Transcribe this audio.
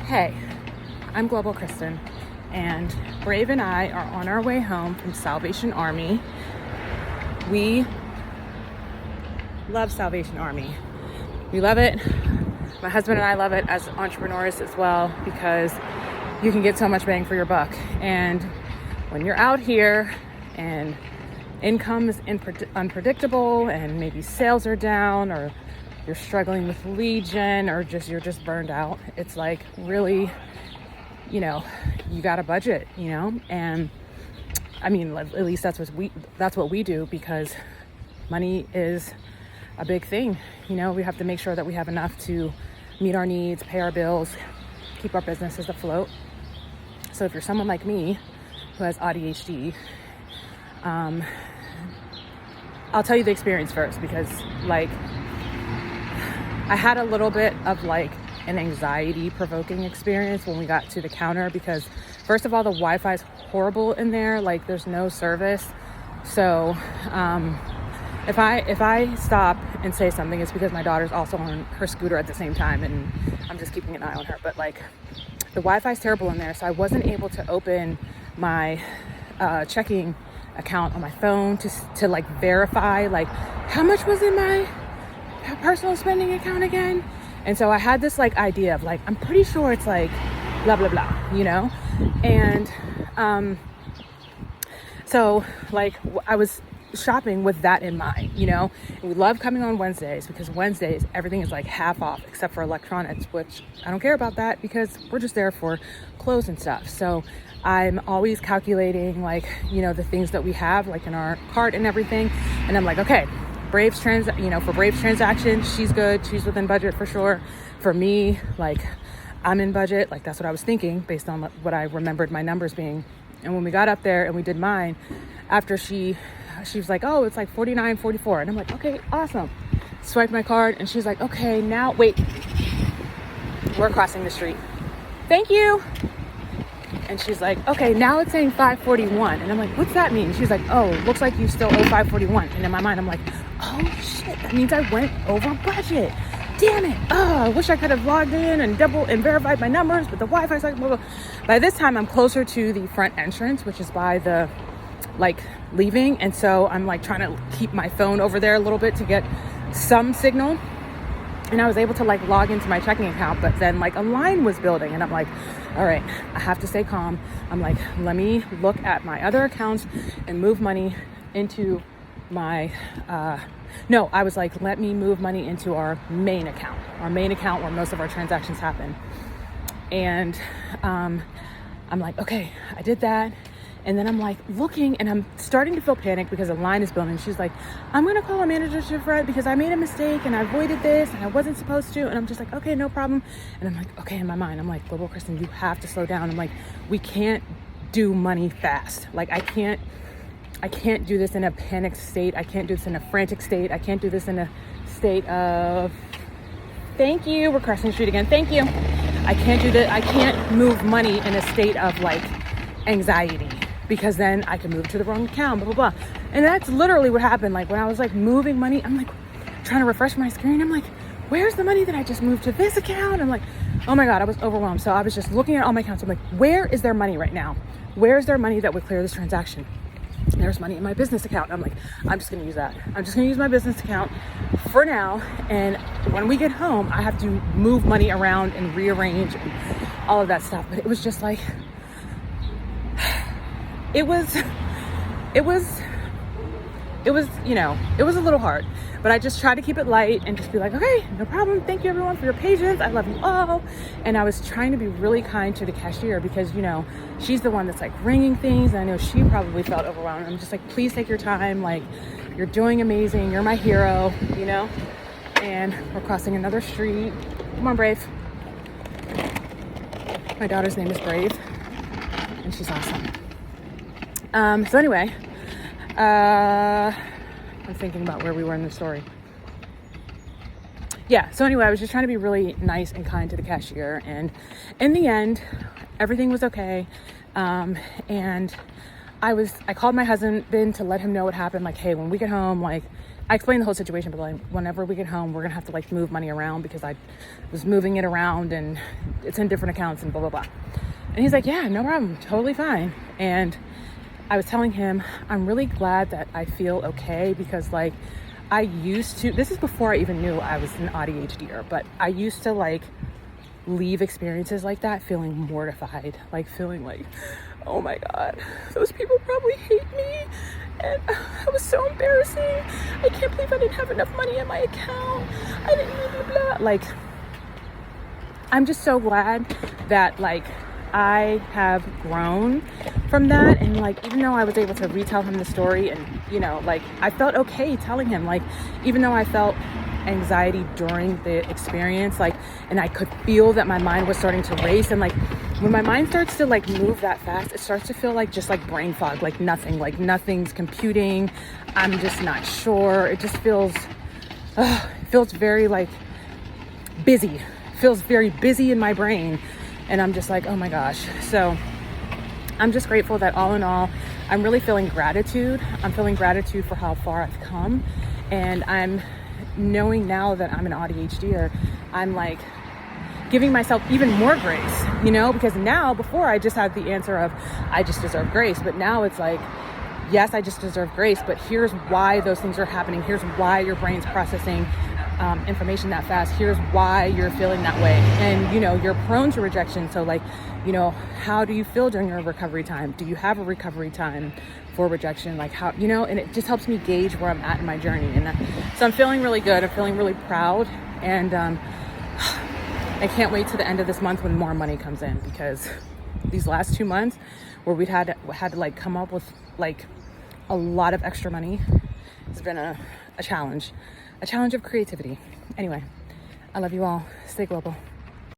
Hey, I'm Global Kristen, and Brave and I are on our way home from Salvation Army. We love Salvation Army. We love it. My husband and I love it as entrepreneurs as well, because you can get so much bang for your buck. And when you're out here and income is unpredictable and maybe sales are down, or you're struggling with lead gen, or you're just burned out, it's like really, you got a budget, and I mean, at least that's what we do, because money is a big thing. We have to make sure that we have enough to meet our needs, pay our bills, keep our businesses afloat. So if you're someone like me who has ADHD, I'll tell you the experience first, because I had a little bit of an anxiety provoking experience when we got to the counter, because first of all, the Wi-Fi is horrible in there. There's no service. So if I stop and say something, it's because my daughter's also on her scooter at the same time, and I'm just keeping an eye on her. But the Wi-Fi is terrible in there, so I wasn't able to open my checking account on my phone to verify how much was in my personal spending account again. And so I had this idea of I'm pretty sure it's blah blah blah, and so I was shopping with that in mind. And we love coming on Wednesdays, because Wednesdays everything is half off except for electronics, which I don't care about that, because we're just there for clothes and stuff. So I'm always calculating the things that we have in our cart and everything, and I'm okay, Brave's for Brave's transaction, she's good, she's within budget for sure. For me, I'm in budget, that's what I was thinking based on what I remembered my numbers being. And when we got up there and we did mine, after she was oh, it's $49.44, and I'm okay, awesome. Swipe my card, and she's okay, now wait, we're crossing the street, thank you. And she's okay, now it's saying $5.41, and I'm what's that mean? She's oh, looks like you still owe $5.41. And in my mind, I'm oh shit, that means I went over budget. Damn it. Oh, I wish I could have logged in and verified my numbers, but the Wi-Fi's blah, blah. By this time, I'm closer to the front entrance, which is by the leaving, and so I'm trying to keep my phone over there a little bit to get some signal. And I was able to log into my checking account, but then a line was building, and I'm all right, I have to stay calm. I'm let me look at my other accounts and move money into my I was let me move money into our main account where most of our transactions happen. And I'm okay, I did that. And then I'm looking, and I'm starting to feel panic because the line is building. She's I'm going to call a manager to Fred because I made a mistake and I avoided this and I wasn't supposed to. And I'm just okay, no problem. And I'm okay, in my mind, I'm Global Kristen, you have to slow down. I'm we can't do money fast. I can't do this in a panicked state. I can't do this in a frantic state. I can't do this in a state of, thank you, we're crossing the street again, thank you. I can't do that. I can't move money in a state of anxiety, because then I can move to the wrong account, blah, blah, blah. And that's literally what happened. When I was moving money, I'm trying to refresh my screen. I'm where's the money that I just moved to this account? I'm oh my God, I was overwhelmed. So I was just looking at all my accounts. I'm where is there money right now? Where is there money that would clear this transaction? There's money in my business account. I'm I'm just going to use that. I'm just going to use my business account for now. And when we get home, I have to move money around and rearrange and all of that stuff. But it was just it was it was a little hard, but I just tried to keep it light and just be okay, no problem. Thank you everyone for your patience. I love you all. And I was trying to be really kind to the cashier, because, she's the one that's ringing things. And I know she probably felt overwhelmed. I'm just please take your time. You're doing amazing. You're my hero, and we're crossing another street. Come on, Brave. My daughter's name is Brave, and she's awesome. So anyway, I'm thinking about where we were in the story. Yeah, so anyway, I was just trying to be really nice and kind to the cashier, and in the end, everything was okay. And I called my husband to let him know what happened. Hey, when we get home, I explained the whole situation, but like, whenever we get home, we're gonna have to like move money around because I was moving it around and it's in different accounts and blah, blah, blah. And he's like, yeah, no problem, totally fine. And I was telling him, I'm really glad that I feel okay because like I used to, this is before I even knew I was an ADHDer, but I used to like leave experiences like that feeling mortified, like feeling like, oh my God, those people probably hate me. And it was so embarrassing. I can't believe I didn't have enough money in my account. I didn't blah, blah, blah. Like, I'm just so glad that like I have grown from that. And like, even though I was able to retell him the story and, you know, like I felt okay telling him, like, even though I felt anxiety during the experience, like, and I could feel that my mind was starting to race, and like when my mind starts to like move that fast, it starts to feel like just like brain fog, like nothing's computing. I'm just not sure. It just feels very like busy, feels very busy in my brain. And I'm just like, oh my gosh. So I'm just grateful that all in all, I'm really feeling gratitude. I'm feeling gratitude for how far I've come. And I'm knowing now that I'm an ADHDer, I'm like giving myself even more grace, you know, because now, before I just had the answer of, I just deserve grace. But now it's like, yes, I just deserve grace, but here's why those things are happening. Here's why your brain's processing information that fast. Here's why you're feeling that way. And, you know, you're prone to rejection. So like, you know, how do you feel during your recovery time? Do you have a recovery time for rejection? Like how, you know, and it just helps me gauge where I'm at in my journey. And so I'm feeling really good. I'm feeling really proud. And I can't wait to the end of this month when more money comes in, because these last 2 months where we had to like come up with like a lot of extra money, it's been a challenge of creativity. Anyway, I love you all. Stay global.